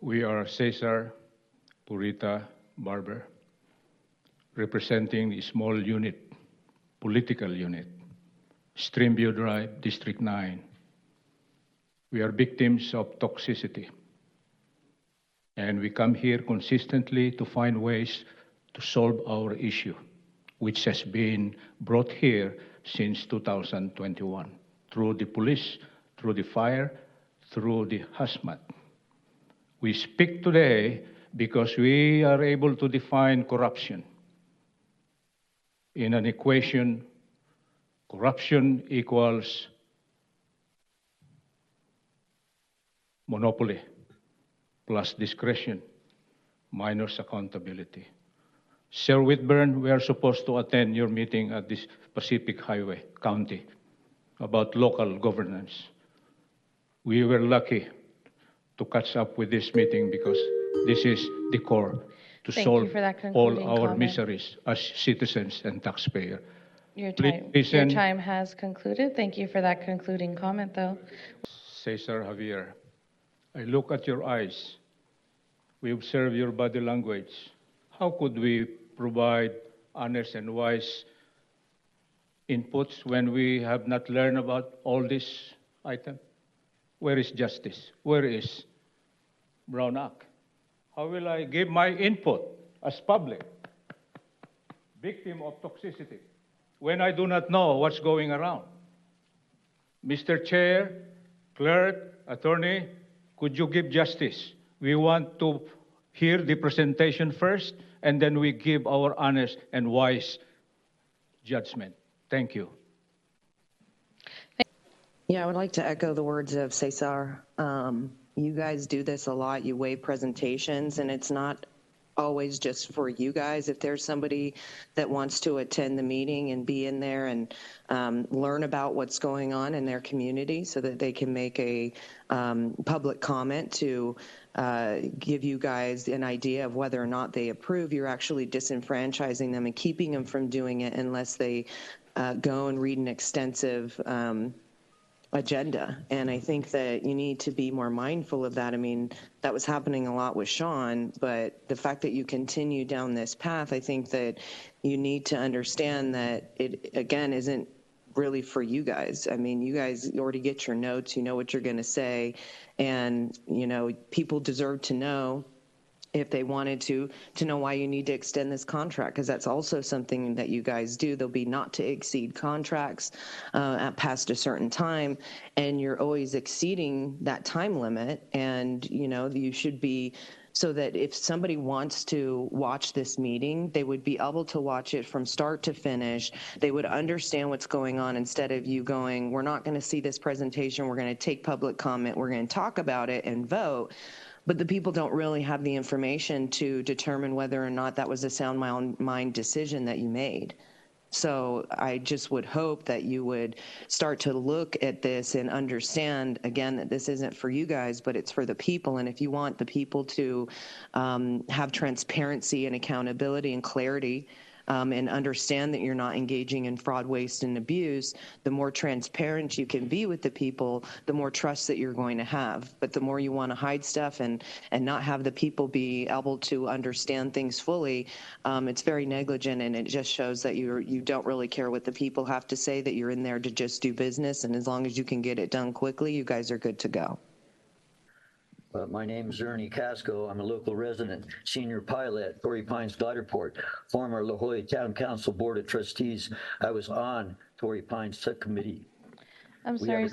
We are Cesar Purita Barber, representing the small unit, political unit, Streamview Drive, District 9. We are victims of toxicity. And we come here consistently to find ways to solve our issue, which has been brought here since 2021, through the police, through the fire, through the hazmat. We speak today because we are able to define corruption in an equation. Corruption equals monopoly plus discretion minus accountability. Sir Whitburn, we are supposed to attend your meeting at this Pacific Highway County about local governance. We were lucky to catch up with this meeting because this is the core to solve all our miseries as citizens and taxpayers. Your time has concluded. Thank you for that concluding comment, though. Cesar Javier, I look at your eyes. We observe your body language. How could we provide honest and wise inputs when we have not learned about all this item? Where is justice? Where is Brown Act? How will I give my input as public, victim of toxicity, when I do not know what's going around? Mr. Chair, clerk, attorney, could you give justice? We want to hear the presentation first, and then we give our honest and wise judgment. Thank you. Yeah, I would like to echo the words of Cesar. You guys do this a lot. You waive presentations, and it's not always just for you guys. If there's somebody that wants to attend the meeting and be in there and learn about what's going on in their community so that they can make a public comment to give you guys an idea of whether or not they approve, you're actually disenfranchising them and keeping them from doing it unless they go and read an extensive agenda. And I think that you need to be more mindful of that. I mean, that was happening a lot with Sean, but the fact that you continue down this path, I think that you need to understand that it, again, isn't really for you guys. I mean, you guys already get your notes, you know what you're going to say, and, you know, people deserve to know, if they wanted to know why you need to extend this contract, because that's also something that you guys do. There'll be not to exceed contracts at past a certain time, and you're always exceeding that time limit. And, you know, you should be, so that if somebody wants to watch this meeting, they would be able to watch it from start to finish. They would understand what's going on instead of you going, we're not going to see this presentation, we're going to take public comment, we're going to talk about it and vote. But the people don't really have the information to determine whether or not that was a sound mind decision that you made. So I just would hope that you would start to look at this and understand, again, that this isn't for you guys, but it's for the people. And if you want the people to have transparency and accountability and clarity, and understand that you're not engaging in fraud, waste, and abuse, the more transparent you can be with the people, the more trust that you're going to have. But the more you want to hide stuff and not have the people be able to understand things fully, it's very negligent, and it just shows that you don't really care what the people have to say, that you're in there to just do business, and as long as you can get it done quickly, you guys are good to go. My name is Ernie Casco. I'm a local resident, senior pilot at Torrey Pines Glider Port, former La Jolla Town Council Board of Trustees. I was on Torrey Pines subcommittee. I'm sorry.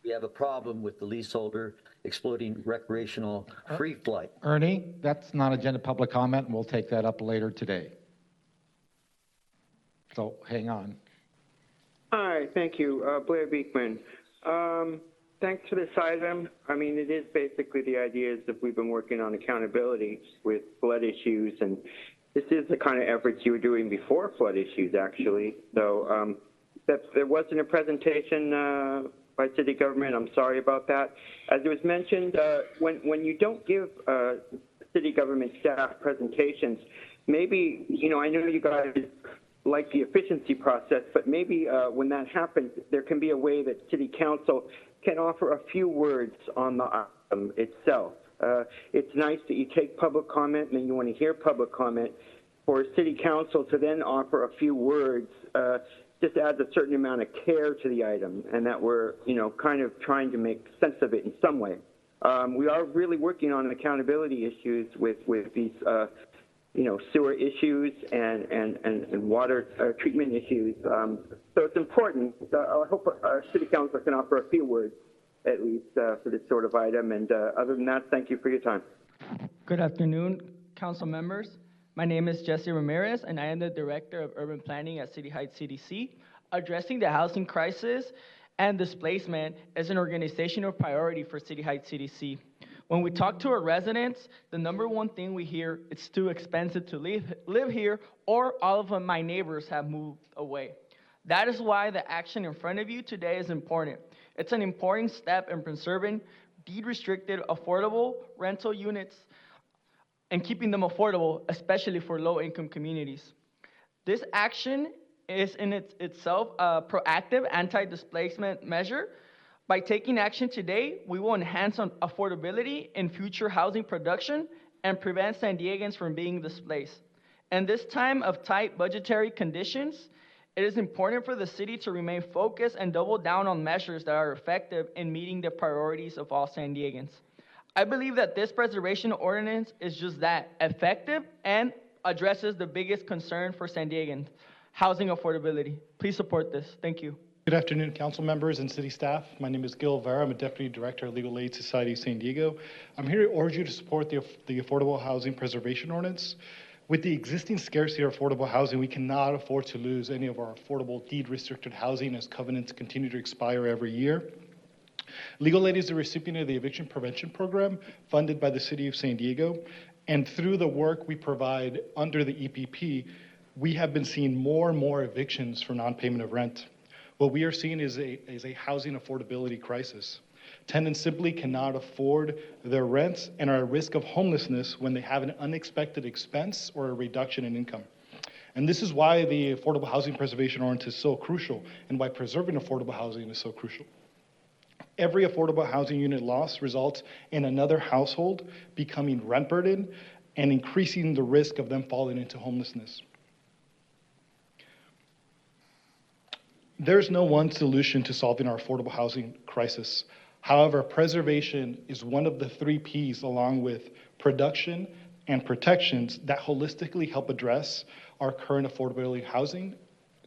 We have a problem with the leaseholder exploiting recreational free flight. Ernie, that's not agenda public comment, and we'll take that up later today. So hang on. Hi, thank you. Blair Beekman. Thanks for this item. I mean, it is basically the idea is that we've been working on accountability with flood issues, and this is the kind of efforts you were doing before flood issues, actually. So there wasn't a presentation by city government. I'm sorry about that. As it was mentioned, when you don't give city government staff presentations, maybe, you know, I know you guys like the efficiency process, but maybe when that happens, there can be a way that city council can offer a few words on the item itself. It's nice that you take public comment and then you want to hear public comment. For city council to then offer a few words just adds a certain amount of care to the item, and that we're, kind of trying to make sense of it in some way. We are really working on accountability issues with these, sewer issues and water treatment issues. So it's important. I hope our city council can offer a few words, at least, for this sort of item. And other than that, thank you for your time. Good afternoon, council members. My name is Jesse Ramirez, and I am the Director of Urban Planning at City Heights CDC. Addressing the housing crisis and displacement is an organizational priority for City Heights CDC. When we talk to our residents, the number one thing we hear, it's too expensive to live here, or all of my neighbors have moved away. That is why the action in front of you today is important. It's an important step in preserving deed-restricted, affordable rental units and keeping them affordable, especially for low-income communities. This action is in itself a proactive anti-displacement measure. By taking action today, we will enhance on affordability in future housing production and prevent San Diegans from being displaced. In this time of tight budgetary conditions, it is important for the city to remain focused and double down on measures that are effective in meeting the priorities of all San Diegans. I believe that this preservation ordinance is just that, effective, and addresses the biggest concern for San Diegans, housing affordability. Please support this. Thank you. Good afternoon, council members and city staff. My name is Gil Vera. I'm a Deputy Director of Legal Aid Society of San Diego. I'm here to urge you to support the Affordable Housing Preservation Ordinance. With the existing scarcity of affordable housing, we cannot afford to lose any of our affordable deed-restricted housing as covenants continue to expire every year. Legal Aid is the recipient of the Eviction Prevention Program funded by the City of San Diego. And through the work we provide under the EPP, we have been seeing more and more evictions for non-payment of rent. What we are seeing is a housing affordability crisis. Tenants simply cannot afford their rents and are at risk of homelessness when they have an unexpected expense or a reduction in income. And this is why the Affordable Housing Preservation Ordinance is so crucial and why preserving affordable housing is so crucial. Every affordable housing unit loss results in another household becoming rent burdened and increasing the risk of them falling into homelessness. There's no one solution to solving our affordable housing crisis. However, preservation is one of the 3 Ps, along with production and protections, that holistically help address our current affordability housing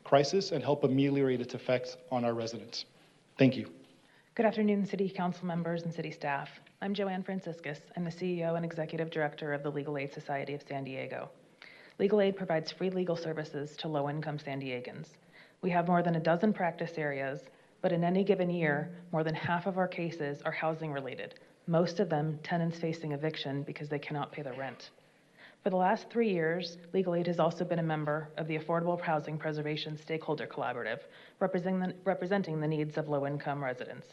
crisis and help ameliorate its effects on our residents. Thank you. Good afternoon, City Council members and City staff. I'm Joanne Franciscus. I'm the CEO and Executive Director of the Legal Aid Society of San Diego. Legal Aid provides free legal services to low-income San Diegans. We have more than a dozen practice areas, but in any given year, more than half of our cases are housing related, most of them tenants facing eviction because they cannot pay their rent. For the last 3 years, Legal Aid has also been a member of the Affordable Housing Preservation Stakeholder Collaborative, representing the needs of low-income residents.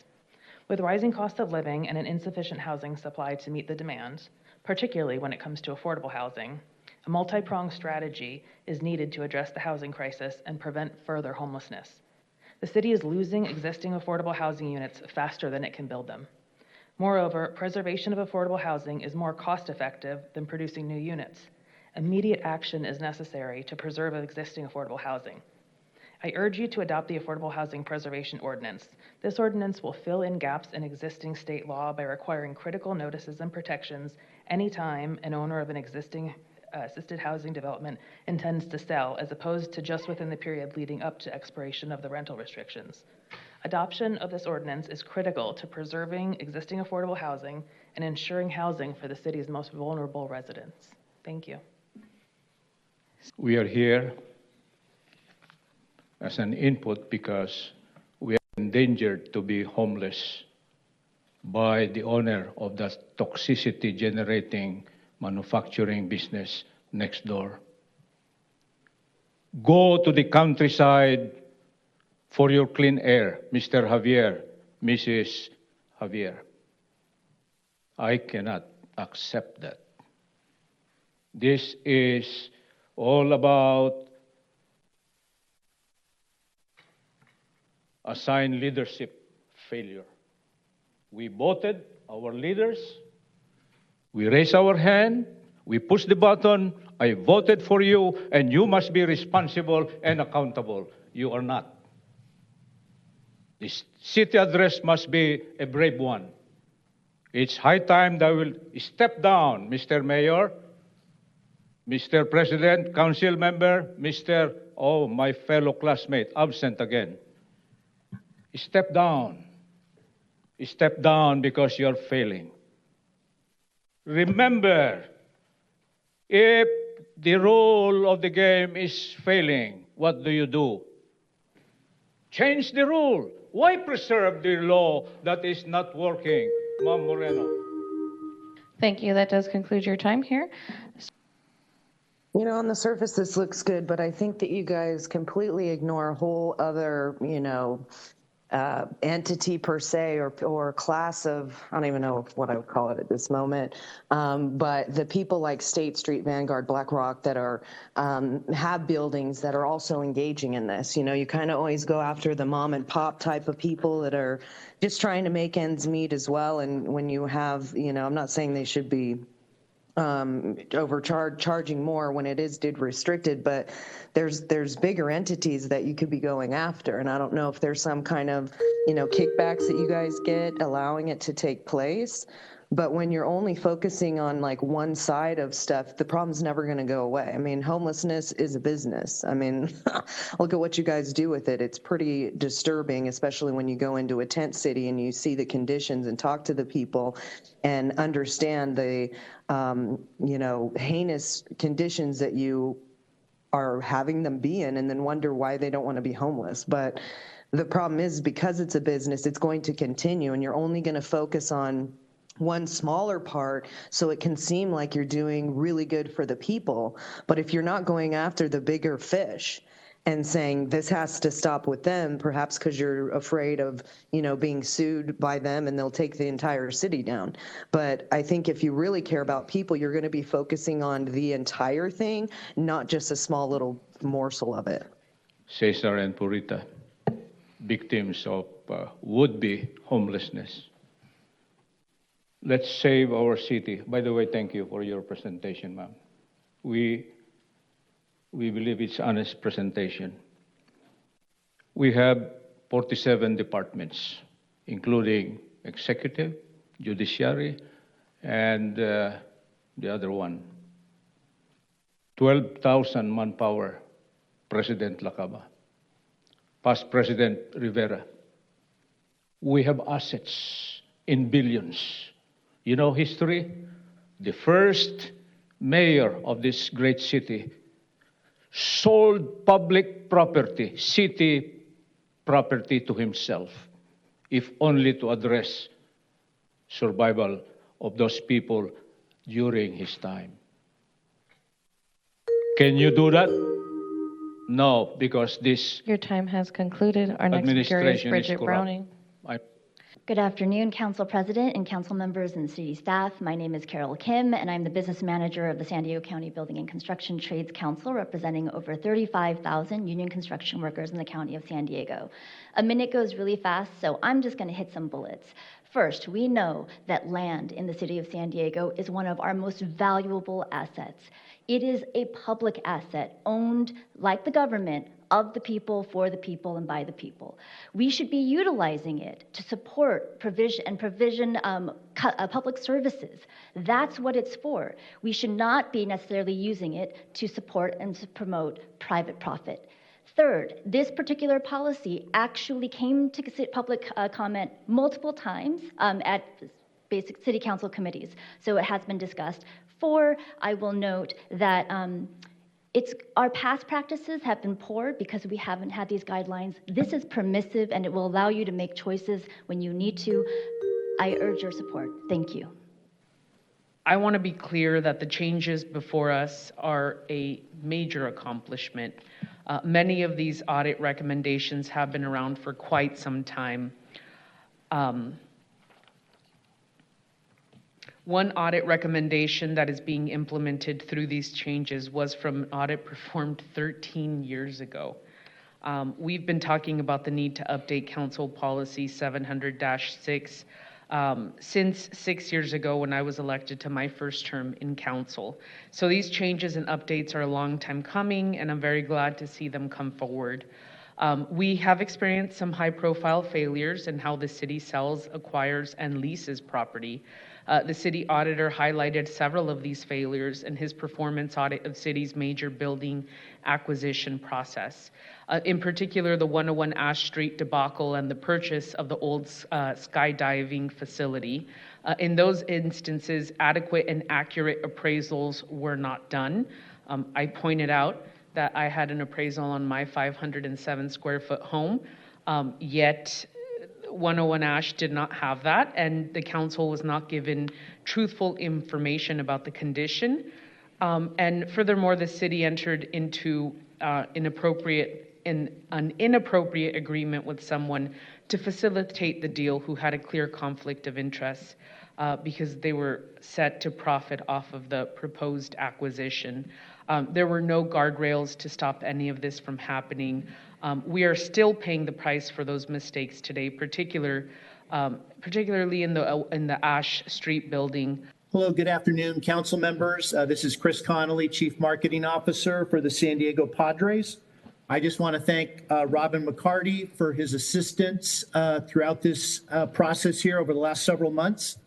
With rising cost of living and an insufficient housing supply to meet the demand, particularly when it comes to affordable housing, a multi-pronged strategy is needed to address the housing crisis and prevent further homelessness. The city is losing existing affordable housing units faster than it can build them. Moreover, preservation of affordable housing is more cost-effective than producing new units. Immediate action is necessary to preserve existing affordable housing. I urge you to adopt the Affordable Housing Preservation Ordinance. This ordinance will fill in gaps in existing state law by requiring critical notices and protections anytime an owner of an existing assisted housing development intends to sell, as opposed to just within the period leading up to expiration of the rental restrictions. Adoption of this ordinance is critical to preserving existing affordable housing and ensuring housing for the city's most vulnerable residents. Thank you. We are here as an input because we are endangered to be homeless by the owner of the toxicity generating manufacturing business next door. Go to the countryside for your clean air, Mr. Javier, Mrs. Javier. I cannot accept that. This is all about assigned leadership failure. We voted our leaders We raise our hand, we push the button, I voted for you, and you must be responsible and accountable. You are not. This city address must be a brave one. It's high time that we will step down, Mr. Mayor, Mr. President, Council Member, my fellow classmate, absent again. Step down. Step down because you're failing. Remember, if the rule of the game is failing, what do? Change the rule. Why preserve the law that is not working? Ma'am Moreno. Thank you. That does conclude your time here. You know, on the surface, this looks good, but I think that you guys completely ignore a whole other, entity per se or class of, I don't even know what I would call it at this moment, but the people like State Street, Vanguard, BlackRock that are have buildings that are also engaging in this. You know, you kind of always go after the mom and pop type of people that are just trying to make ends meet as well. And when you have, I'm not saying they should be charging more when it is restricted, but there's bigger entities that you could be going after, and I don't know if there's some kind of kickbacks that you guys get allowing it to take place. But when you're only focusing on like one side of stuff, the problem's never going to go away. I mean, homelessness is a business. I mean, look at what you guys do with it. It's pretty disturbing, especially when you go into a tent city and you see the conditions and talk to the people and understand the, heinous conditions that you are having them be in, and then wonder why they don't want to be homeless. But the problem is, because it's a business, it's going to continue, and you're only going to focus on one smaller part so it can seem like you're doing really good for the people. But if you're not going after the bigger fish and saying this has to stop with them, perhaps because you're afraid of, being sued by them and they'll take the entire city down. But I think if you really care about people, you're going to be focusing on the entire thing, not just a small little morsel of it. Cesar and Purita, victims of would-be homelessness. Let's save our city. By the way, thank you for your presentation, ma'am. We believe it's honest presentation. We have 47 departments, including executive, judiciary, and the other one. 12,000 manpower, President Lacaba, past President Rivera. We have assets in billions. You know history? The first mayor of this great city sold public property, city property, to himself, if only to address survival of those people during his time. Can you do that? No, because this Your time has concluded. Our next speaker is administration is Bridget corrupt. Browning. Good afternoon, Council President and Council members and city staff. My name is Carol Kim, and I'm the business manager of the San Diego County Building and Construction Trades Council, representing over 35,000 union construction workers in the county of San Diego. A minute goes really fast, so I'm just going to hit some bullets. First, we know that land in the city of San Diego is one of our most valuable assets. It is a public asset owned, like the government, of the people, for the people, and by the people. We should be utilizing it to support provision public services. That's what it's for. We should not be necessarily using it to support and to promote private profit. Third, this particular policy actually came to public comment multiple times at basic city council committees, so it has been discussed. Four, I will note that our past practices have been poor because we haven't had these guidelines. This is permissive, and it will allow you to make choices when you need to. I urge your support. Thank you. I want to be clear that the changes before us are a major accomplishment. Many of these audit recommendations have been around for quite some time. One audit recommendation that is being implemented through these changes was from an audit performed 13 years ago. We've been talking about the need to update Council Policy 700-6 since 6 years ago when I was elected to my first term in council. So these changes and updates are a long time coming, and I'm very glad to see them come forward. We have experienced some high-profile failures in how the city sells, acquires, and leases property. The city auditor highlighted several of these failures in his performance audit of city's major building acquisition process. In particular, the 101 Ash Street debacle and the purchase of the old skydiving facility. In those instances, adequate and accurate appraisals were not done. I pointed out that I had an appraisal on my 507 square foot home, yet 101 Ash did not have that, and the council was not given truthful information about the condition. And furthermore, the city entered into an inappropriate agreement with someone to facilitate the deal who had a clear conflict of interest because they were set to profit off of the proposed acquisition. There were no guardrails to stop any of this from happening. We are still paying the price for those mistakes today, particularly in the Ash Street building. Hello, good afternoon, council members. This is Chris Connolly, Chief Marketing Officer for the San Diego Padres. I just want to thank Robin McCarty for his assistance throughout this process here over the last several months.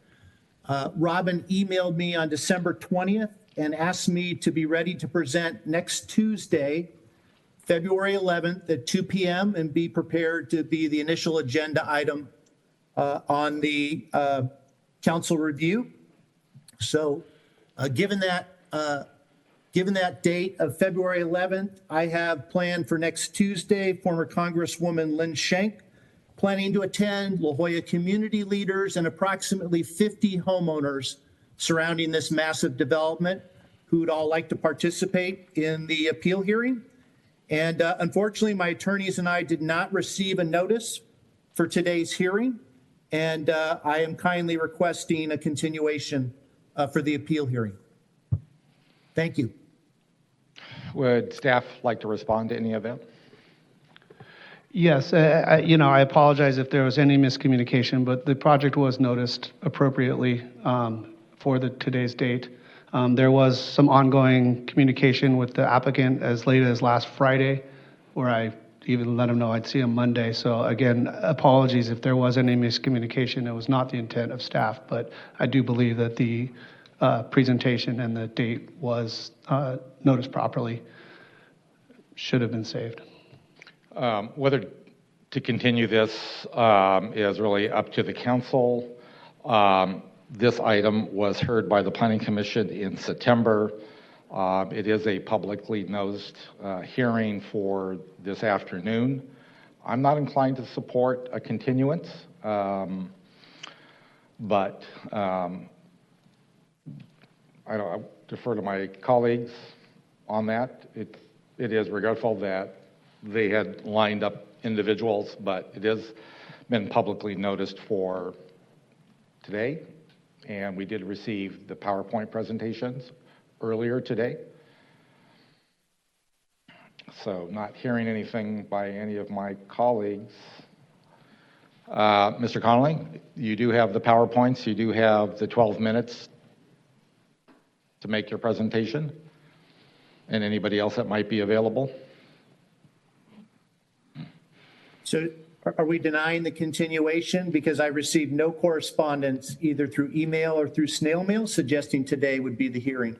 Robin emailed me on December 20th and asked me to be ready to present next Tuesday, February 11th at 2 p.m. and be prepared to be the initial agenda item on the council review. So given that date of February 11th, I have planned for next Tuesday, former Congresswoman Lynn Shank, planning to attend, La Jolla community leaders, and approximately 50 homeowners surrounding this massive development who would all like to participate in the appeal hearing. And unfortunately, my attorneys and I did not receive a notice for today's hearing, and I am kindly requesting a continuation for the appeal hearing. Thank you. Would staff like to respond to any of that? Yes, I apologize if there was any miscommunication, but the project was noticed appropriately for today's date. There was some ongoing communication with the applicant as late as last Friday, where I even let him know I'd see him Monday. So again, apologies if there was any miscommunication. It was not the intent of staff, but I do believe that the presentation and the date was noticed properly. Should have been saved. Whether to continue this is really up to the council. This item was heard by the Planning Commission in September. It is a publicly noticed hearing for this afternoon. I'm not inclined to support a continuance, but I defer to my colleagues on that. It is regretful that they had lined up individuals, but it has been publicly noticed for today, and we did receive the PowerPoint presentations earlier today. So not hearing anything by any of my colleagues. Mr. Connolly, you do have the PowerPoints, you do have the 12 minutes to make your presentation, and anybody else that might be available. So are we denying the continuation? Because I received no correspondence either through email or through snail mail suggesting today would be the hearing.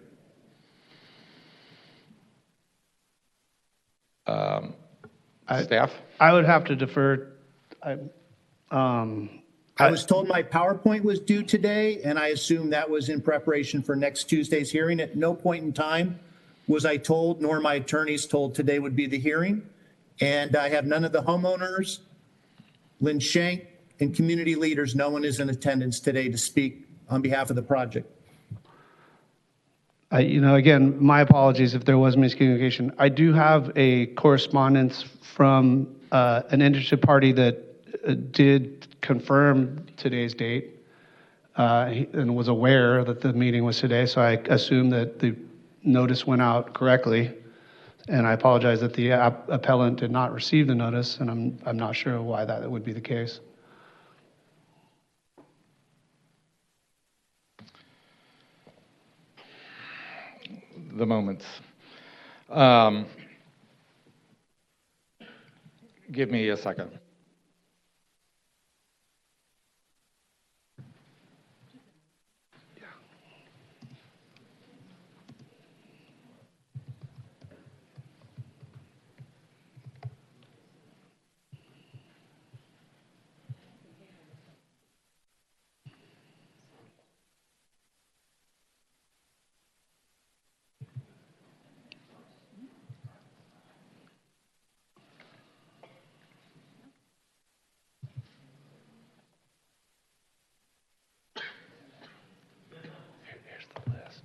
Staff? I would have to defer. I was told my PowerPoint was due today, and I assumed that was in preparation for next Tuesday's hearing. At no point in time was I told, nor my attorneys told, today would be the hearing. And I have none of the homeowners, Lynn Shank, and community leaders. No one is in attendance today to speak on behalf of the project. Again, my apologies if there was miscommunication. I do have a correspondence from an interested party that did confirm today's date and was aware that the meeting was today, so I assume that the notice went out correctly. And I apologize that the appellant did not receive the notice, and I'm not sure why that would be the case. the moments. Give me a second. Here's the list.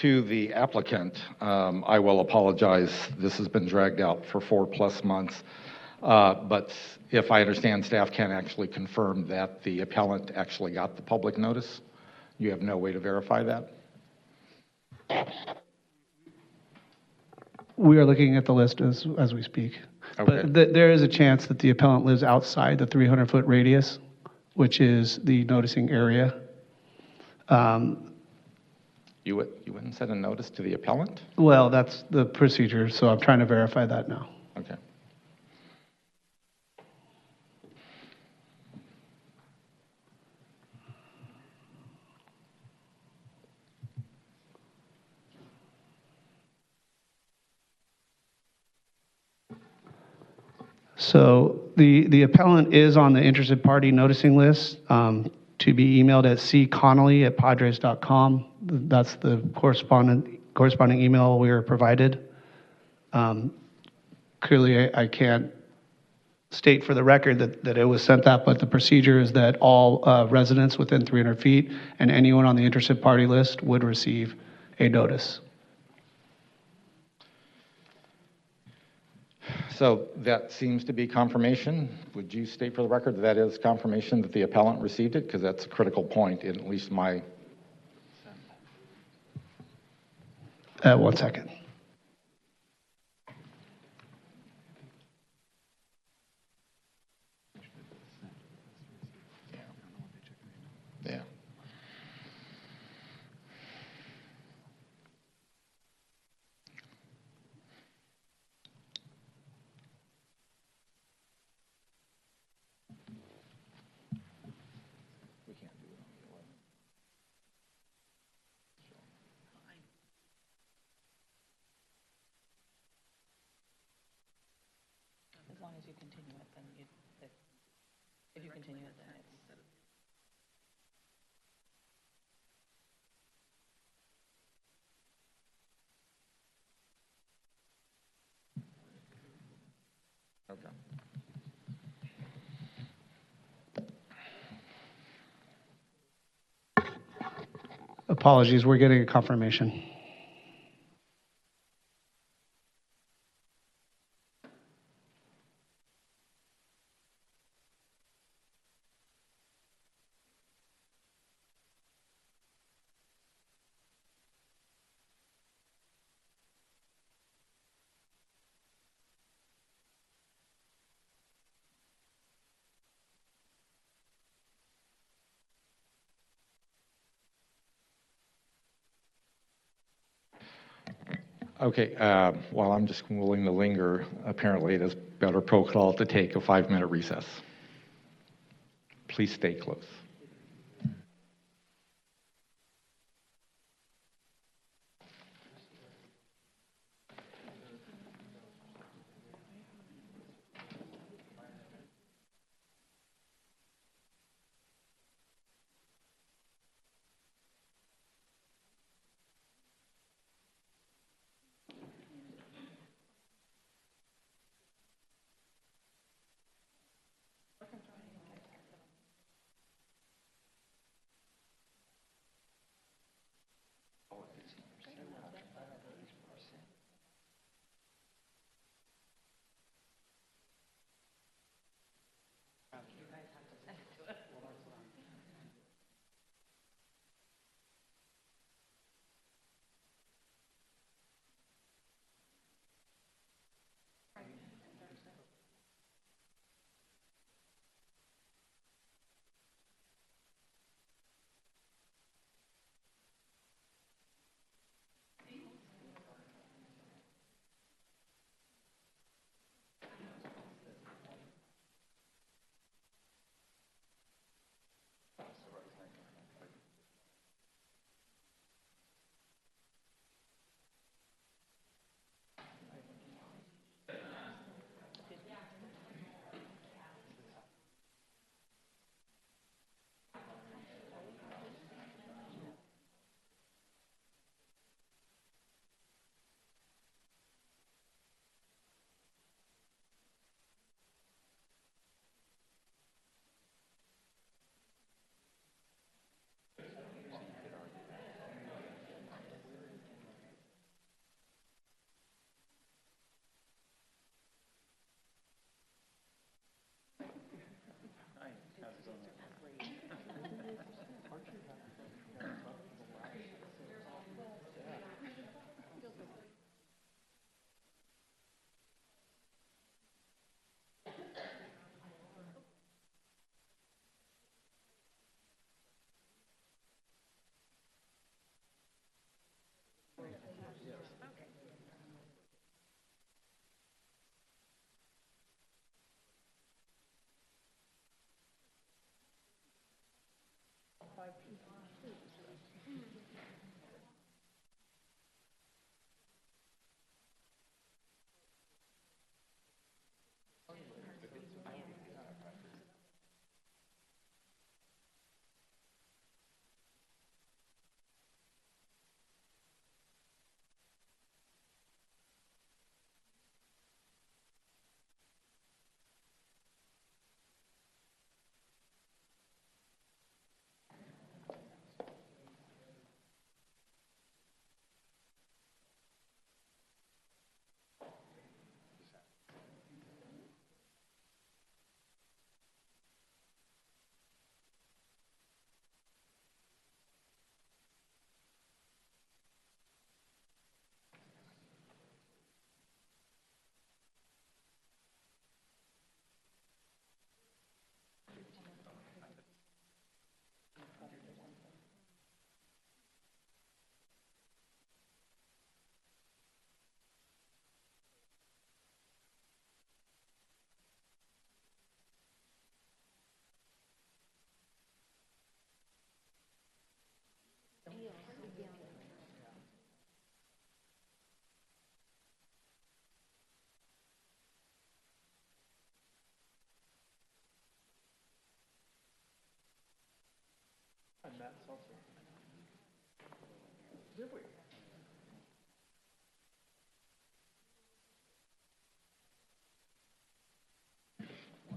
To the applicant, I will apologize. This has been dragged out for 4+ months. But if I understand, staff can actually confirm that the appellant actually got the public notice. You have no way to verify that? We are looking at the list as we speak. Okay. But there is a chance that the appellant lives outside the 300-foot radius, which is the noticing area. You wouldn't send a notice to the appellant? Well, that's the procedure, so I'm trying to verify that now. Okay. So the appellant is on the interested party noticing list, to be emailed at cconnolly@padres.com. That's the corresponding email we were provided. Clearly, I can't state for the record that it was sent that, but the procedure is that all residents within 300 feet and anyone on the interested party list would receive a notice. So that seems to be confirmation. Would you state for the record that that is confirmation that the appellant received it? Because that's a critical point in at least my... 1 second. Yeah. As long as you continue it, then if you continue it, then it's. Okay. Apologies, we're getting a confirmation. Okay, while I'm just willing to linger, apparently it is better protocol to take a 5-minute recess. Please stay close.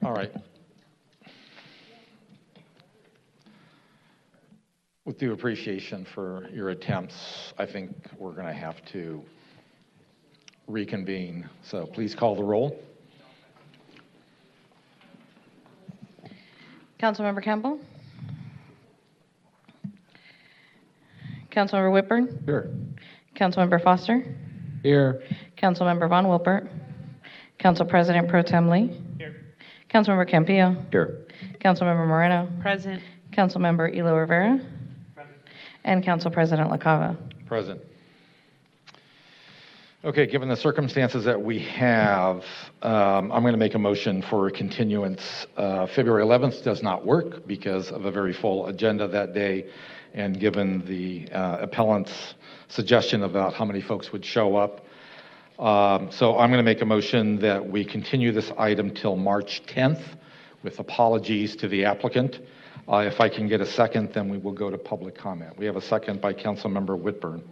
All right. With due appreciation for your attempts, I think we're going to have to reconvene. So please call the roll. Councilmember Campbell? Councilmember Whitburn? Here. Councilmember Foster? Here. Councilmember Von Wilpert? Council President Pro Tem Lee? Here. Councilmember Campillo? Here. Councilmember Moreno? Present. Councilmember Elo Rivera? And Council President LaCava. Present. Okay, given the circumstances that we have, I'm going to make a motion for a continuance. February 11th does not work because of a very full agenda that day, and given the appellant's suggestion about how many folks would show up. So I'm going to make a motion that we continue this item till March 10th with apologies to the applicant. If I can get a second, then we will go to public comment. We have a second by Councilmember Whitburn.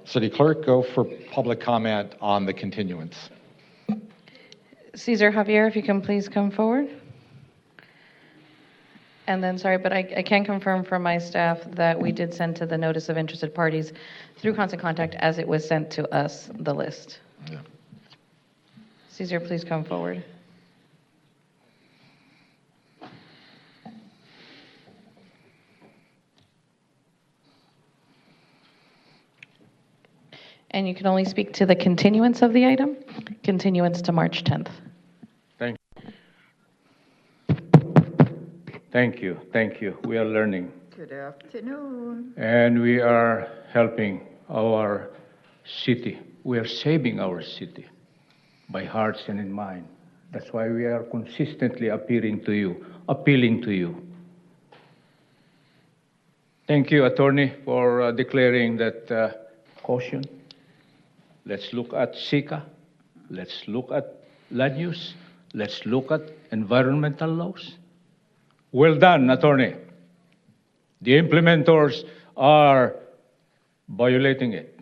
City Clerk, go for public comment on the continuance. Cesar Javier, if you can please come forward. And then, sorry, but I can confirm from my staff that we did send to the notice of interested parties through Constant Contact as it was sent to us, the list. Yeah. Cesar, please come forward. And you can only speak to the continuance of the item, continuance to March 10th. Thank you. Thank you. We are learning. Good afternoon. And we are helping our city. We are saving our city by hearts and in mind. That's why we are consistently appealing to you. Thank you, Attorney, for declaring that caution. Let's look at SICA. Let's look at land use. Let's look at environmental laws. Well done, Attorney. The implementers are violating it.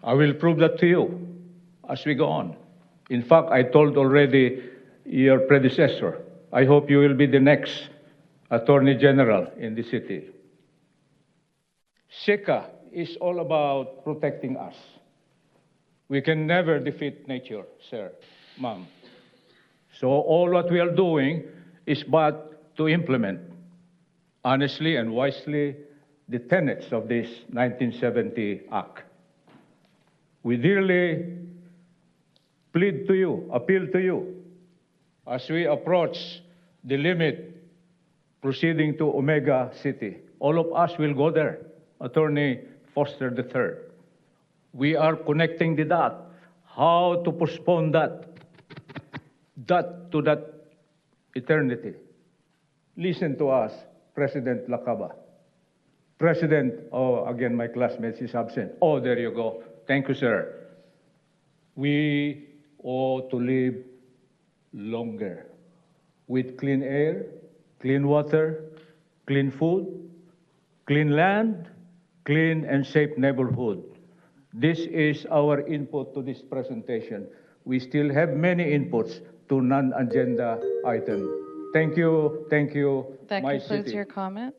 I will prove that to you as we go on. In fact, I told already your predecessor, I hope you will be the next Attorney General in the city. SICA is all about protecting us. We can never defeat nature, sir, ma'am. So all what we are doing is but to implement honestly and wisely the tenets of this 1970 Act. We dearly plead to you, appeal to you, as we approach the limit proceeding to Omega City. All of us will go there. Attorney Foster III. We are connecting the dot. How to postpone that to that eternity. Listen to us, President LaCava. President, oh, again, my classmate is absent. Oh, there you go. Thank you, sir. We ought to live longer with clean air, clean water, clean food, clean land, clean and safe neighborhood. This is our input to this presentation. We still have many inputs to non-agenda items. Thank you, That my concludes city. your comment.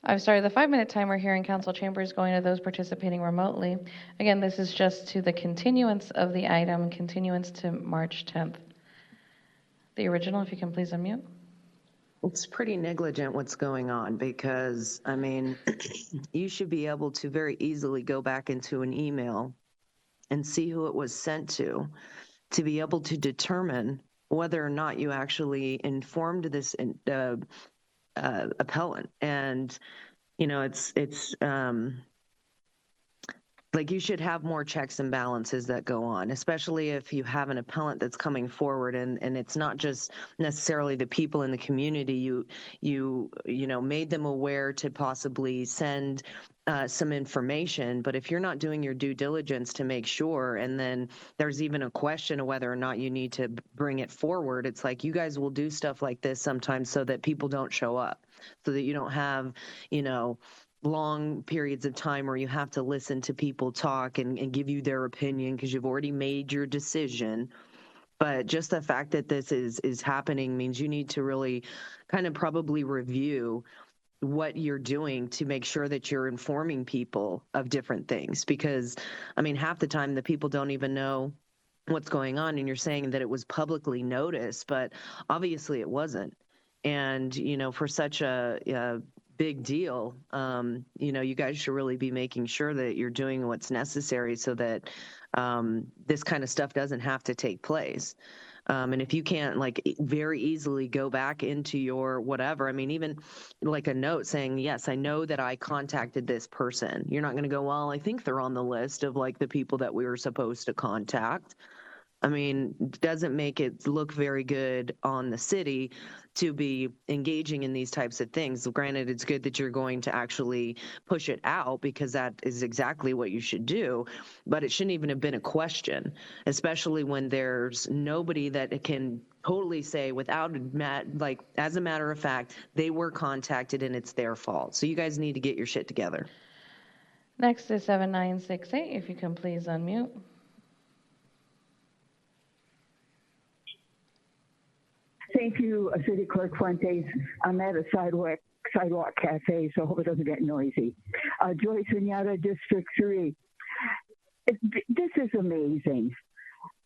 I'm sorry, the 5-minute timer here in council chambers going to those participating remotely. Again, this is just to the continuance of the item, continuance to March 10th. The original, if you can please unmute. It's pretty negligent what's going on because, I mean, you should be able to very easily go back into an email and see who it was sent to be able to determine whether or not you actually informed this appellant. And, you know, it's like you should have more checks and balances that go on, especially if you have an appellant that's coming forward and it's not just necessarily the people in the community. You know, made them aware to possibly send some information, but if you're not doing your due diligence to make sure, and then there's even a question of whether or not you need to bring it forward, it's like you guys will do stuff like this sometimes so that people don't show up, so that you don't have, you know, long periods of time where you have to listen to people talk and give you their opinion because you've already made your decision. But just the fact that this is happening means you need to really kind of probably review what you're doing to make sure that you're informing people of different things. Because, I mean, half the time the people don't even know what's going on, and you're saying that it was publicly noticed, but obviously it wasn't. And, you know, for such a big deal, you know, you guys should really be making sure that you're doing what's necessary so that this kind of stuff doesn't have to take place. And if you can't like very easily go back into your whatever, I mean, even like a note saying, yes, I know that I contacted this person. You're not going to go, well, I think they're on the list of like the people that we were supposed to contact. I mean, doesn't make it look very good on the city to be engaging in these types of things. Granted, it's good that you're going to actually push it out because that is exactly what you should do, but it shouldn't even have been a question, especially when there's nobody that can totally say without, like, as a matter of fact, they were contacted and it's their fault. So you guys need to get your shit together. Next is 7968. If you can please unmute. Thank you, City Clerk Fuentes. I'm at a sidewalk cafe, so I hope it doesn't get noisy. Joy Sunyata, District 3. This is amazing.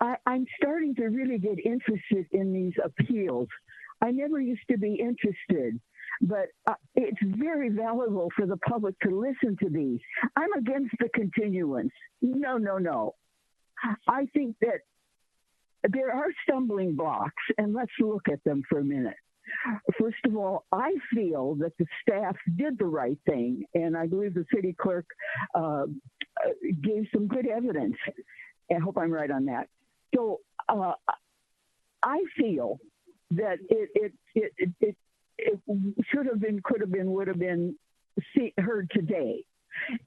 I'm starting to really get interested in these appeals. I never used to be interested, but it's very valuable for the public to listen to these. I'm against the continuance. No. I think that there are stumbling blocks, and let's look at them for a minute. First of all, I feel that the staff did the right thing, and I believe the city clerk gave some good evidence. I hope I'm right on that. So I feel that it should have been, could have been, would have been heard today.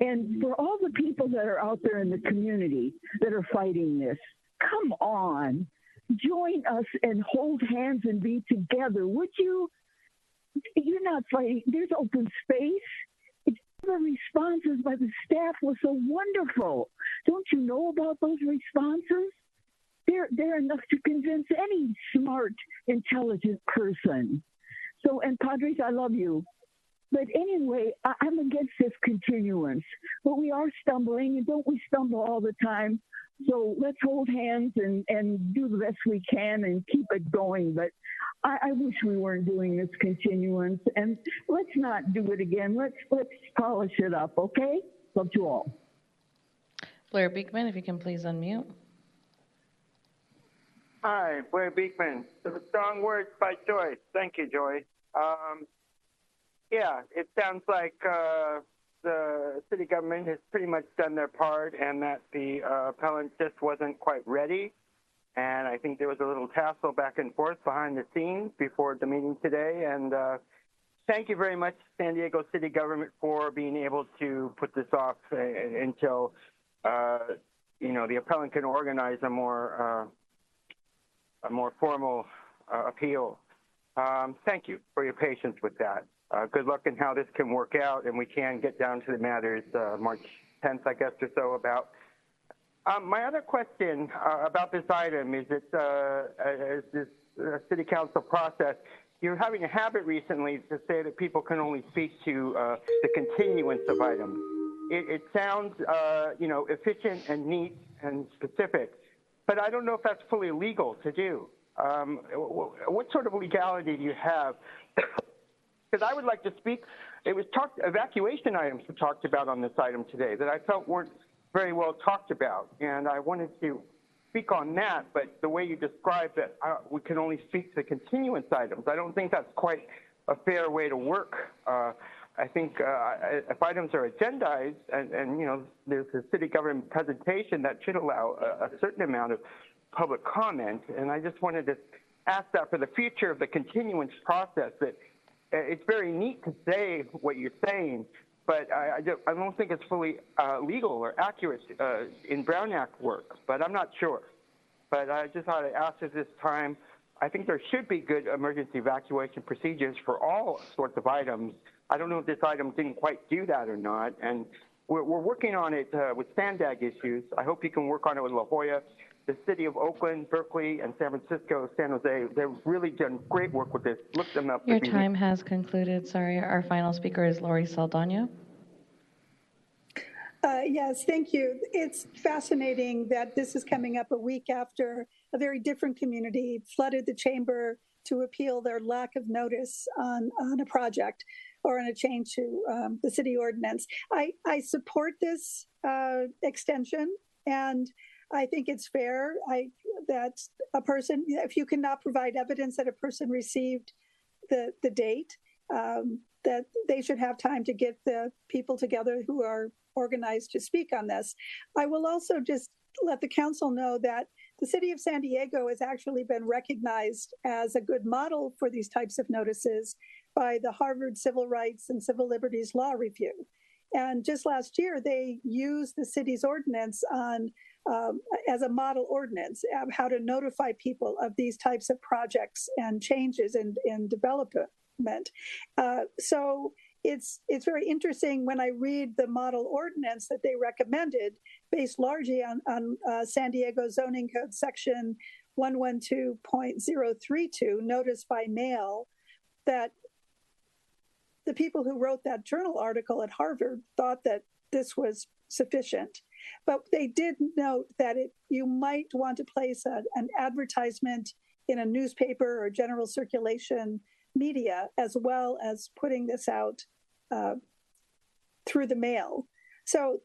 And for all the people that are out there in the community that are fighting this, come on, join us and hold hands and be together, would you? You're not fighting. There's open space. The responses by the staff were so wonderful. Don't you know about those responses? They're enough to convince any smart, intelligent person. So, and Padres, I love you. But anyway, I'm against this continuance. But we are stumbling, and don't we stumble all the time? So let's hold hands and do the best we can and keep it going. But I wish we weren't doing this continuance. And let's not do it again. Let's polish it up, okay? Love you all. Blair Beekman, if you can please unmute. Hi, Blair Beekman. Strong words by Joy. Thank you, Joy. Yeah, it sounds like the city government has pretty much done their part and that the appellant just wasn't quite ready. And I think there was a little tussle back and forth behind the scenes before the meeting today. And thank you very much, San Diego city government, for being able to put this off until, the appellant can organize a more formal appeal. Thank you for your patience with that. Good luck in how this can work out, and we can get down to the matters March 10th, I guess, or so about. My other question about this item is that this city council process, you're having a habit recently to say that people can only speak to the continuance of items. It sounds, efficient and neat and specific, but I don't know if that's fully legal to do. What sort of legality do you have? Because I would like to speak, evacuation items were talked about on this item today that I felt weren't very well talked about. And I wanted to speak on that, but the way you described that we can only speak to continuance items, I don't think that's quite a fair way to work. I think if items are agendized and there's a city government presentation that should allow a certain amount of public comment. And I just wanted to ask that for the future of the continuance process, that it's very neat to say what you're saying, but I don't think it's fully legal or accurate in Brown Act work, but I'm not sure. But I just thought I'd ask at this time, I think there should be good emergency evacuation procedures for all sorts of items I don't know if this item didn't quite do that or not. And we're working on it with Sandag issues. I hope you can work on it with La Jolla. The city of Oakland, Berkeley, and San Francisco, San Jose, they've really done great work with this. Look them up. Your if you time has concluded. Sorry, our final speaker is Lori Saldana. Yes, thank you. It's fascinating that this is coming up a week after a very different community flooded the chamber to appeal their lack of notice on a project or on a change to the city ordinance. I support this extension, and I think it's fair that a person, if you cannot provide evidence that a person received the date, that they should have time to get the people together who are organized to speak on this. I will also just let the council know that the city of San Diego has actually been recognized as a good model for these types of notices by the Harvard Civil Rights and Civil Liberties Law Review. And just last year, they used the city's ordinance on as a model ordinance of how to notify people of these types of projects and changes in development. So it's very interesting when I read the model ordinance that they recommended, based largely on San Diego Zoning Code Section 112.032, notice by mail, that the people who wrote that journal article at Harvard thought that this was sufficient. But they did note that you might want to place an advertisement in a newspaper or general circulation media, as well as putting this out through the mail. So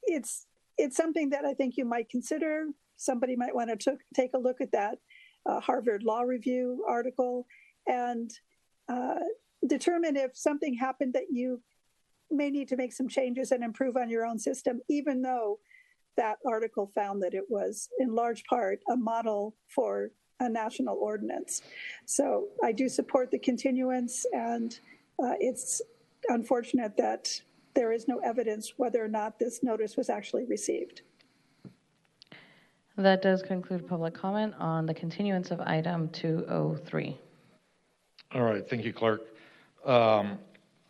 it's something that I think you might consider. Somebody might want to take a look at that Harvard Law Review article and determine if something happened that you may need to make some changes and improve on your own system, even though that article found that it was in large part a model for a national ordinance. So I do support the continuance, and it's unfortunate that there is no evidence whether or not this notice was actually received. That does conclude public comment on the continuance of item 203. All right, thank you, Clerk.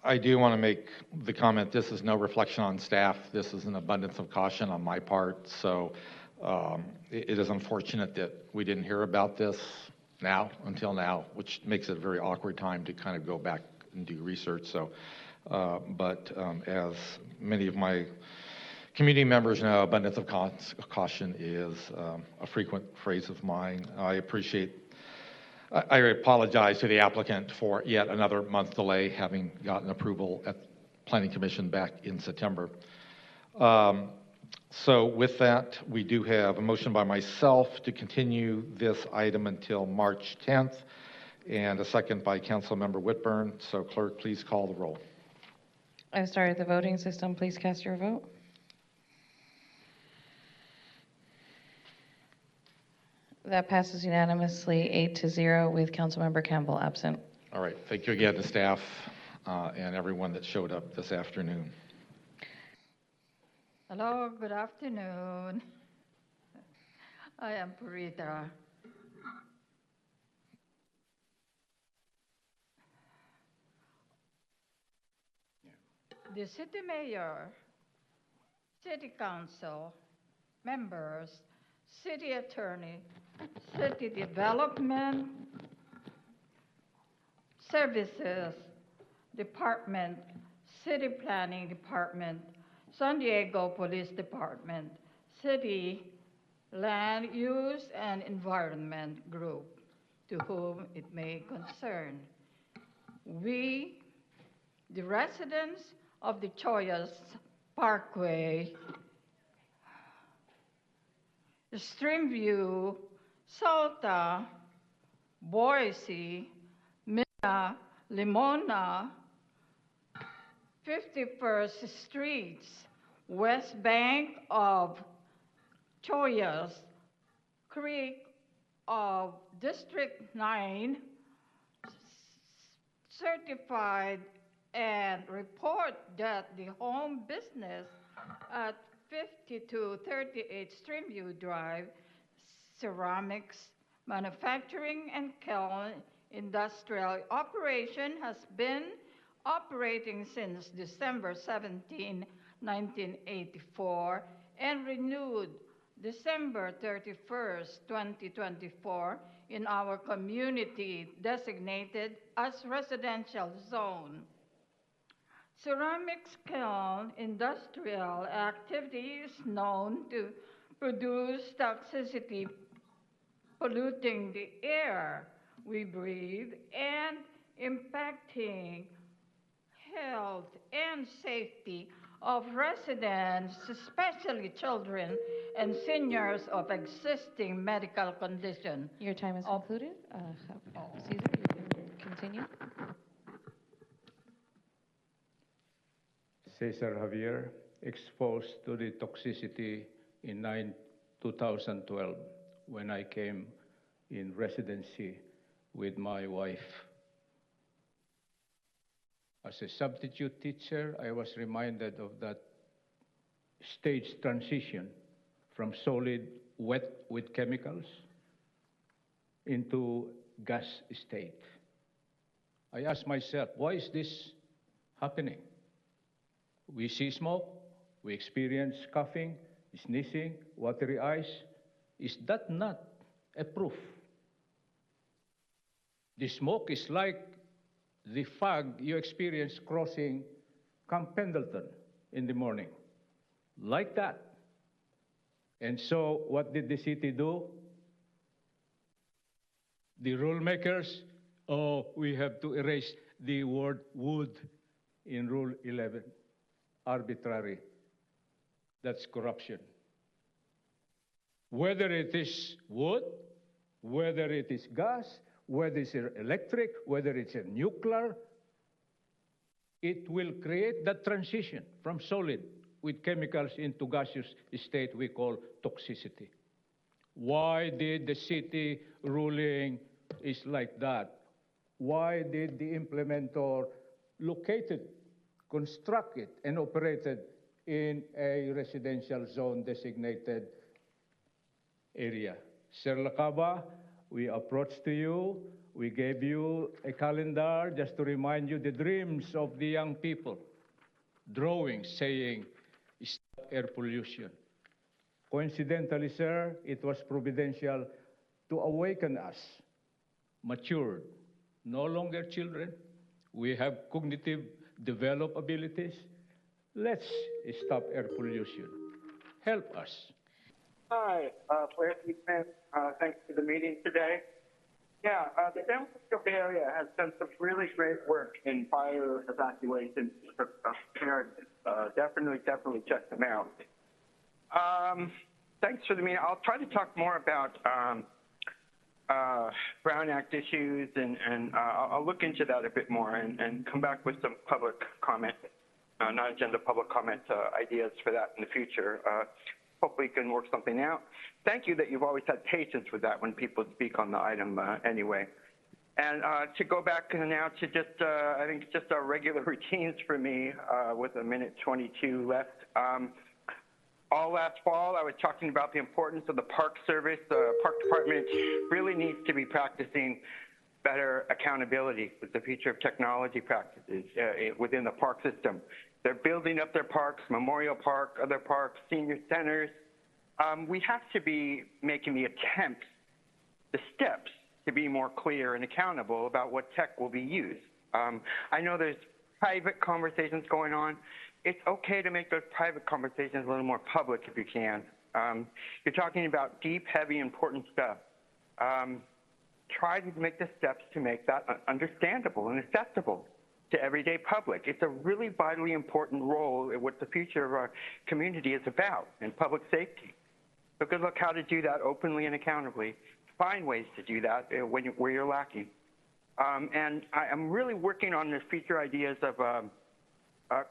I do want to make the comment, this is no reflection on staff. This is an abundance of caution on my part. So it is unfortunate that we didn't hear about this until now, which makes it a very awkward time to kind of go back and do research. So, but as many of my community members know, abundance of caution is a frequent phrase of mine. I apologize to the applicant for yet another month delay, having gotten approval at Planning Commission back in September. So with that, we do have a motion by myself to continue this item until March 10th, and a second by Councilmember Whitburn. So clerk, please call the roll. I've started the voting system. Please cast your vote. That passes unanimously 8-0 with Councilmember Campbell absent. All right, thank you again to staff and everyone that showed up this afternoon. Hello, good afternoon. I am Purita. The city mayor, city council, members, city attorney, city development, services department, city planning department, San Diego Police Department, city land use and environment group to whom it may concern. We, the residents of the Chollas Parkway, Streamview, Salta, Boise, Mina, Limona, 51st Streets, West Bank of Chollas, Creek of District 9, certified and report that the home business at 5238 Streamview Drive, ceramics, manufacturing and kiln industrial operation has been operating since December 17, 1984, and renewed December 31st, 2024, in our community designated as residential zone. Ceramics kiln industrial activity is known to produce toxicity, polluting the air we breathe and impacting health and safety of residents, especially children and seniors of existing medical condition. Your time is concluded. Caesar, you can continue. Cesar Javier, exposed to the toxicity in 2012 when I came in residency with my wife. As a substitute teacher, I was reminded of that stage transition from solid wet with chemicals into gas state. I asked myself, why is this happening? We see smoke, we experience coughing, sneezing, watery eyes. Is that not a proof? The smoke is like the fog you experience crossing Camp Pendleton in the morning. Like that. And so what did the city do? The rule makers, we have to erase the word would in Rule 11. Arbitrary. That's corruption. Whether it is wood, whether it is gas, whether it's electric, whether it's a nuclear, it will create that transition from solid with chemicals into gaseous state we call toxicity. Why did the city ruling is like that? Why did the implementer locate it, construct it, and operate it in a residential zone designated area? Sir Lacaba, we approached to you. We gave you a calendar just to remind you the dreams of the young people. Drawings saying, stop air pollution. Coincidentally, sir, it was providential to awaken us, matured, no longer children. We have cognitive develop abilities. Let's stop air pollution. Help us. Hi, Blair Beekman. Thanks for the meeting today. Yeah, the San Francisco Bay Area has done some really great work in fire evacuation preparedness. Definitely check them out. Thanks for the meeting. I'll try to talk more about Brown Act issues, and I'll look into that a bit more and come back with some public comment, non-agenda public comment ideas for that in the future. Hopefully we can work something out. Thank you that you've always had patience with that when people speak on the item anyway. And to go back now to just, I think just our regular routines for me with a minute 22 left. All last fall, I was talking about the importance of the Park Service. The Park Department really needs to be practicing better accountability with the future of technology practices within the park system. They're building up their parks, Memorial Park, other parks, senior centers. We have to be making the attempts, the steps to be more clear and accountable about what tech will be used. I know there's private conversations going on. It's okay to make those private conversations a little more public if you can. You're talking about deep, heavy, important stuff. Try to make the steps to make that understandable and accessible to everyday public. It's a really vitally important role in what the future of our community is about in public safety. So good luck how to do that openly and accountably. Find ways to do that where you're lacking. And I'm really working on the future ideas of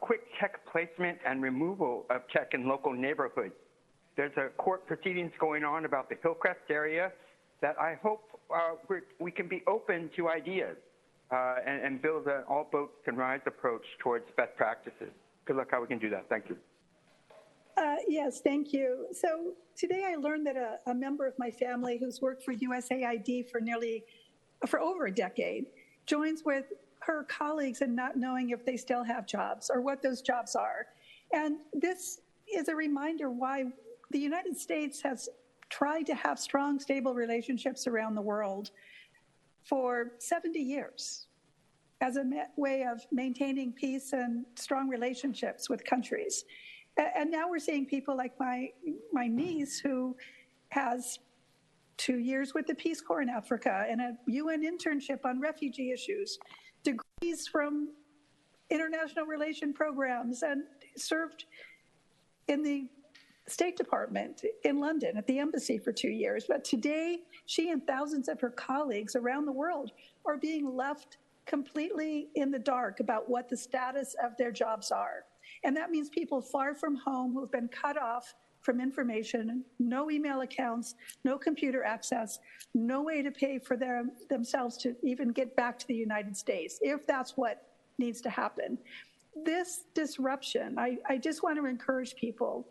quick tech placement and removal of tech in local neighborhoods. There's a court proceedings going on about the Hillcrest area that I hope we can be open to ideas and build an all boats can rise approach towards best practices. Good luck how we can do that. Thank you. Yes, thank you. So today I learned that a member of my family who's worked for USAID for over a decade joins with her colleagues and not knowing if they still have jobs or what those jobs are. And this is a reminder why the United States has tried to have strong, stable relationships around the world for 70 years as a way of maintaining peace and strong relationships with countries. And now we're seeing people like my niece, who has 2 years with the Peace Corps in Africa and a UN internship on refugee issues, degrees from international relation programs, and served in the State Department in London at the embassy for 2 years. But today, she and thousands of her colleagues around the world are being left completely in the dark about what the status of their jobs are. And that means people far from home who have been cut off from information, no email accounts, no computer access, no way to pay for themselves to even get back to the United States, if that's what needs to happen. This disruption, I just want to encourage people,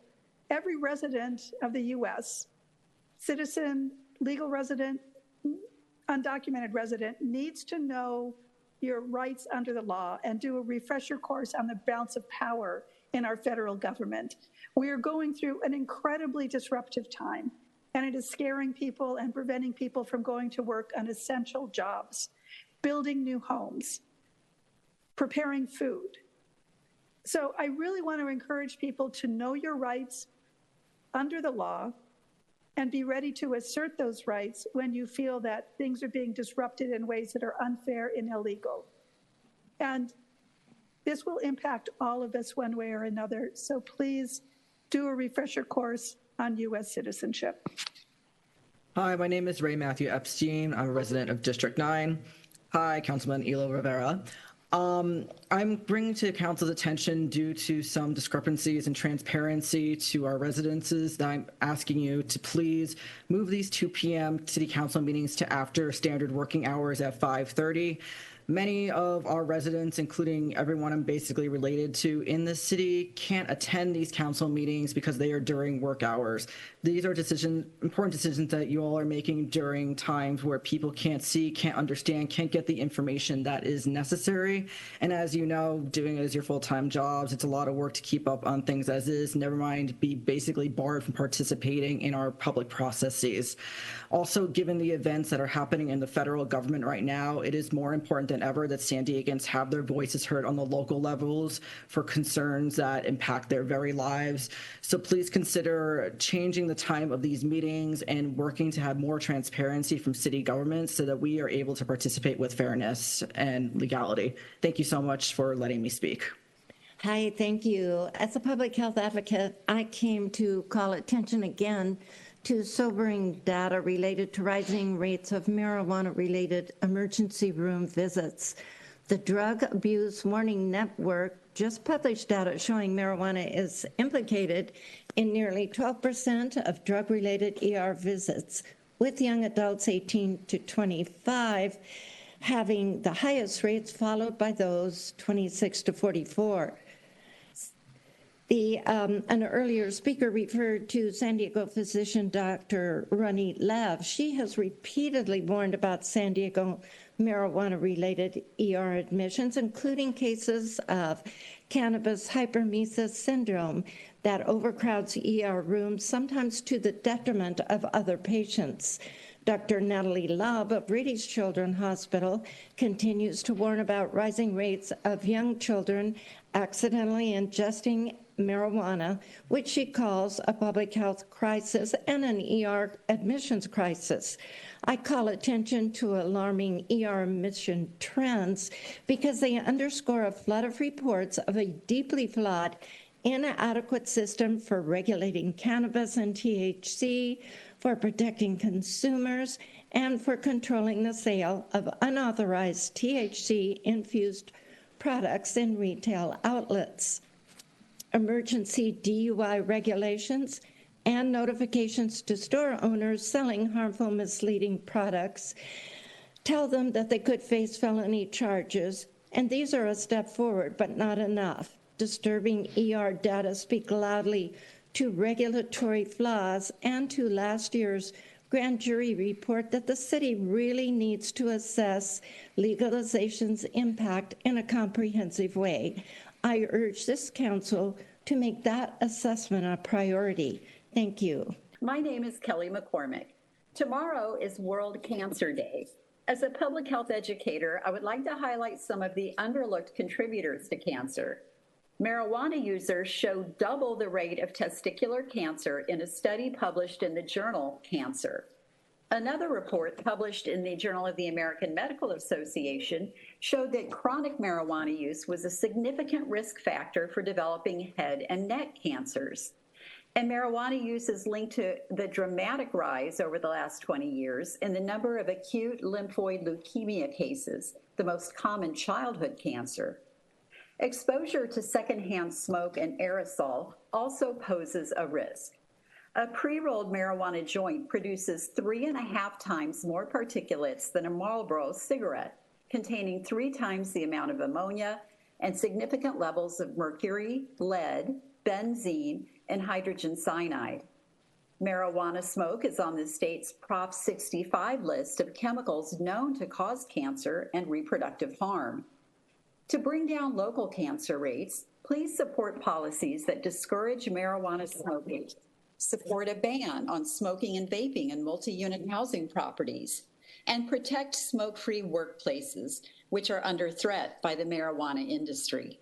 every resident of the US, citizen, legal resident, undocumented resident, needs to know your rights under the law and do a refresher course on the balance of power in our federal government. We are going through an incredibly disruptive time, and it is scaring people and preventing people from going to work on essential jobs, building new homes, preparing food. So I really want to encourage people to know your rights under the law and be ready to assert those rights when you feel that things are being disrupted in ways that are unfair and illegal. And this will impact all of us one way or another. So please do a refresher course on U.S. citizenship. Hi, my name is Ray Matthew Epstein. I'm a resident of District 9. Hi, Councilman Elo Rivera. I'm bringing to council's attention, due to some discrepancies and transparency to our residences, that I'm asking you to please move these 2 p.m. city council meetings to after standard working hours at 5:30. Many of our residents, including everyone I'm basically related to in the city, can't attend these council meetings because they are during work hours. These are important decisions that you all are making during times where people can't see, can't understand, can't get the information that is necessary. And as you know, doing it as your full-time jobs, it's a lot of work to keep up on things as is, never mind be basically barred from participating in our public processes. Also, given the events that are happening in the federal government right now, it is more important than ever that San Diegans have their voices heard on the local levels for concerns that impact their very lives. So please consider changing the time of these meetings and working to have more transparency from city governments so that we are able to participate with fairness and legality. Thank you so much for letting me speak. Hi, thank you. As a public health advocate, I came to call attention again to sobering data related to rising rates of marijuana-related emergency room visits. The Drug Abuse Warning Network just published data showing marijuana is implicated in nearly 12% of drug-related ER visits, with young adults 18 to 25 having the highest rates, followed by those 26 to 44. An earlier speaker referred to San Diego physician Dr. Ronit Lev. She has repeatedly warned about San Diego marijuana-related ER admissions, including cases of cannabis hyperemesis syndrome that overcrowds ER rooms, sometimes to the detriment of other patients. Dr. Natalie Lobb of British Children's Hospital continues to warn about rising rates of young children accidentally ingesting marijuana, which she calls a public health crisis and an ER admissions crisis. I call attention to alarming ER admission trends because they underscore a flood of reports of a deeply flawed, inadequate system for regulating cannabis and THC, for protecting consumers, and for controlling the sale of unauthorized THC-infused products in retail outlets. Emergency DUI regulations and notifications to store owners selling harmful, misleading products tell them that they could face felony charges, and these are a step forward, but not enough. Disturbing ER data speak loudly to regulatory flaws and to last year's grand jury report that the city really needs to assess legalization's impact in a comprehensive way. I urge this council to make that assessment a priority. Thank you. My name is Kelly McCormick. Tomorrow is World Cancer Day. As a public health educator, I would like to highlight some of the underlooked contributors to cancer. Marijuana users show double the rate of testicular cancer in a study published in the journal Cancer. Another report published in the Journal of the American Medical Association showed that chronic marijuana use was a significant risk factor for developing head and neck cancers. And marijuana use is linked to the dramatic rise over the last 20 years in the number of acute lymphoid leukemia cases, the most common childhood cancer. Exposure to secondhand smoke and aerosol also poses a risk. A pre-rolled marijuana joint produces 3.5 times more particulates than a Marlboro cigarette, containing 3 times the amount of ammonia and significant levels of mercury, lead, benzene, and hydrogen cyanide. Marijuana smoke is on the state's Prop 65 list of chemicals known to cause cancer and reproductive harm. To bring down local cancer rates, please support policies that discourage marijuana smoking. Support a ban on smoking and vaping in multi-unit housing properties, and protect smoke-free workplaces, which are under threat by the marijuana industry.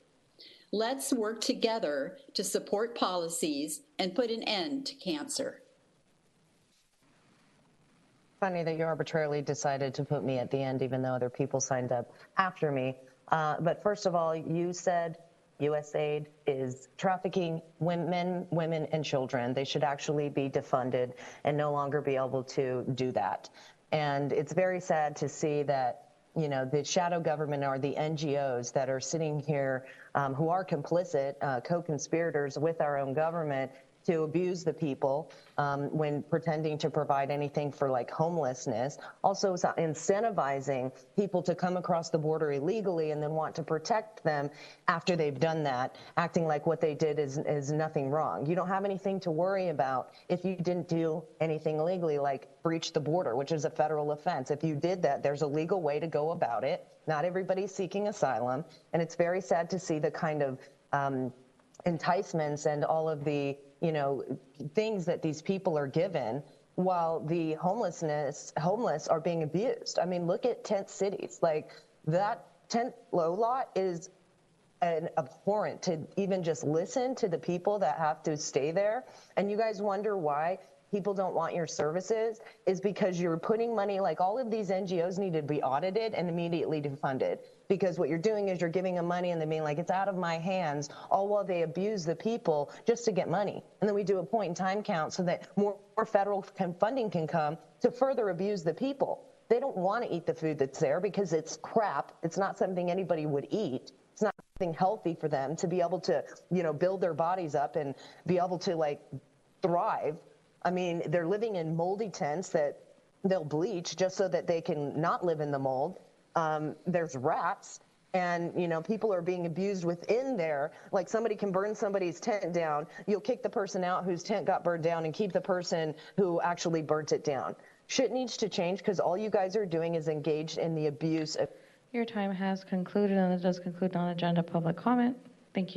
Let's work together to support policies and put an end to cancer. Funny that you arbitrarily decided to put me at the end, even though other people signed up after me. But first of all, you said USAID is trafficking women, and children. They should actually be defunded and no longer be able to do that. And it's very sad to see that, you know, the shadow government or the NGOs that are sitting here who are complicit, co-conspirators with our own government to abuse the people when pretending to provide anything for like homelessness. Also incentivizing people to come across the border illegally and then want to protect them after they've done that, acting like what they did is nothing wrong. You don't have anything to worry about if you didn't do anything illegally, like breach the border, which is a federal offense. If you did that, there's a legal way to go about it. Not everybody's seeking asylum. And it's very sad to see the kind of enticements and all of the, you know, things that these people are given while the homeless are being abused. I mean, look at tent cities. Like that tent low lot is an abhorrent to even just listen to the people that have to stay there. And you guys wonder why people don't want your services is because you're putting money, like all of these NGOs need to be audited and immediately defunded. Because what you're doing is you're giving them money and they're being like, it's out of my hands, all while they abuse the people just to get money. And then we do a point in time count so that more federal funding can come to further abuse the people. They don't want to eat the food that's there because it's crap. It's not something anybody would eat. It's not something healthy for them to be able to, you know, build their bodies up and be able to like thrive. I mean, they're living in moldy tents that they'll bleach just so that they can not live in the mold. There's rats and, you know, people are being abused within there. Like somebody can burn somebody's tent down. You'll kick the person out whose tent got burned down and keep the person who actually burnt it down. Shit needs to change because all you guys are doing is engaged in the abuse of. Your time has concluded, and it does conclude non-agenda public comment.